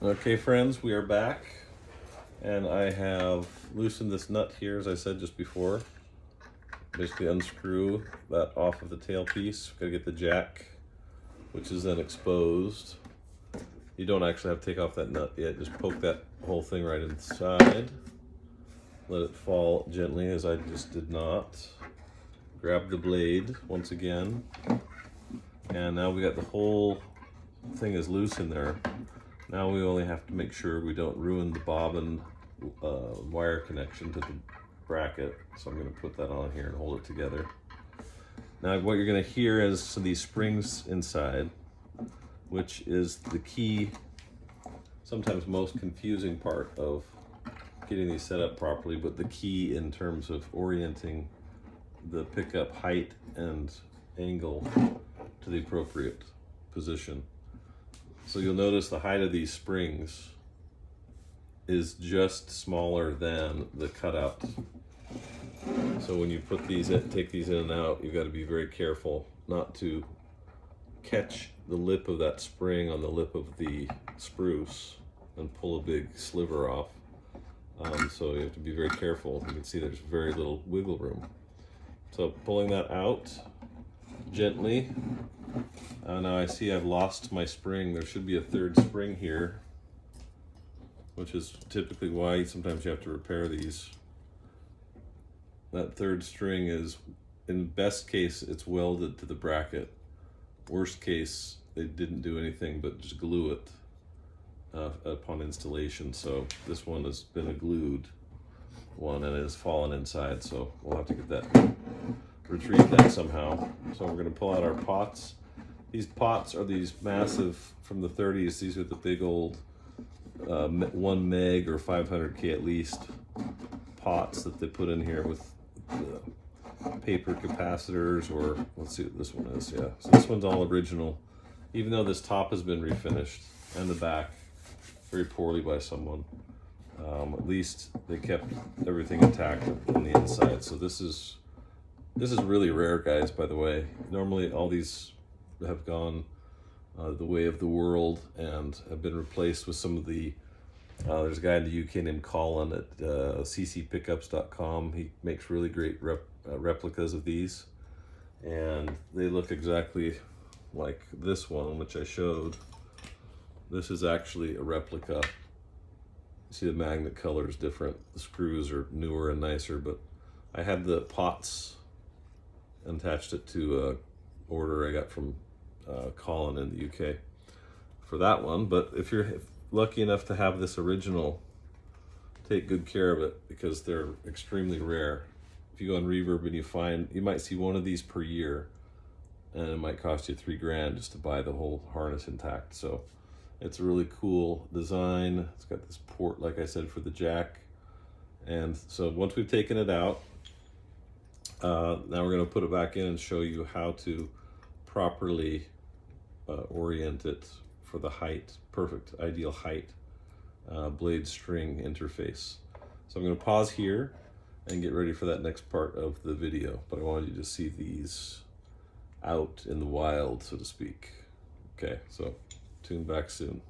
Okay friends, we are back, and I have loosened this nut here, as I said just before. Basically unscrew that off of the tailpiece. Gotta get the jack, which is then exposed. You don't actually have to take off that nut yet, just poke that whole thing right inside. Let it fall gently, as I just did not. Grab the blade once again, and now we got the whole thing is loose in there. Now we only have to make sure we don't ruin the bobbin wire connection to the bracket. So I'm going to put that on here and hold it together. Now what you're going to hear is these springs inside, which is the key, sometimes most confusing part of getting these set up properly, but the key in terms of orienting the pickup height and angle to the appropriate position. So you'll notice the height of these springs is just smaller than the cutout. So when you put these in, take these in and out, you've got to be very careful not to catch the lip of that spring on the lip of the spruce and pull a big sliver off. So you have to be very careful. You can see there's very little wiggle room. So pulling that out gently. Now I see I've lost my spring. There should be a third spring here, which is typically why sometimes you have to repair these. That third string is, in best case, it's welded to the bracket. Worst case, they didn't do anything but just glue it upon installation. So this one has been a glued one and it has fallen inside, so we'll have to get that, retrieve that somehow. So we're going to pull out our pots. These pots are these massive, from the 30s, these are the big old 1 meg or 500K at least pots that they put in here with the paper capacitors, or let's see what this one is. Yeah, so this one's all original, even though this top has been refinished and the back very poorly by someone. At least they kept everything intact on the inside. So this is really rare, guys, by the way. Normally all these have gone the way of the world and have been replaced with some of the there's a guy in the UK named Colin at ccpickups.com. He makes really great replicas of these, and they look exactly like this one, which I showed. This is actually a replica. You see the magnet color is different. The screws are newer and nicer, but I had the pots and attached it to a order I got from Colin in the UK for that one. But if you're lucky enough to have this original, take good care of it, because they're extremely rare. If you go on Reverb and you might see one of these per year, and it might cost you $3 just to buy the whole harness intact. So it's a really cool design. It's got this port, like I said, for the jack. And so once we've taken it out, now we're going to put it back in and show you how to properly orient it for the height, perfect, ideal height, blade string interface. So I'm going to pause here and get ready for that next part of the video, but I wanted you to see these out in the wild, so to speak. Okay, so tune back soon.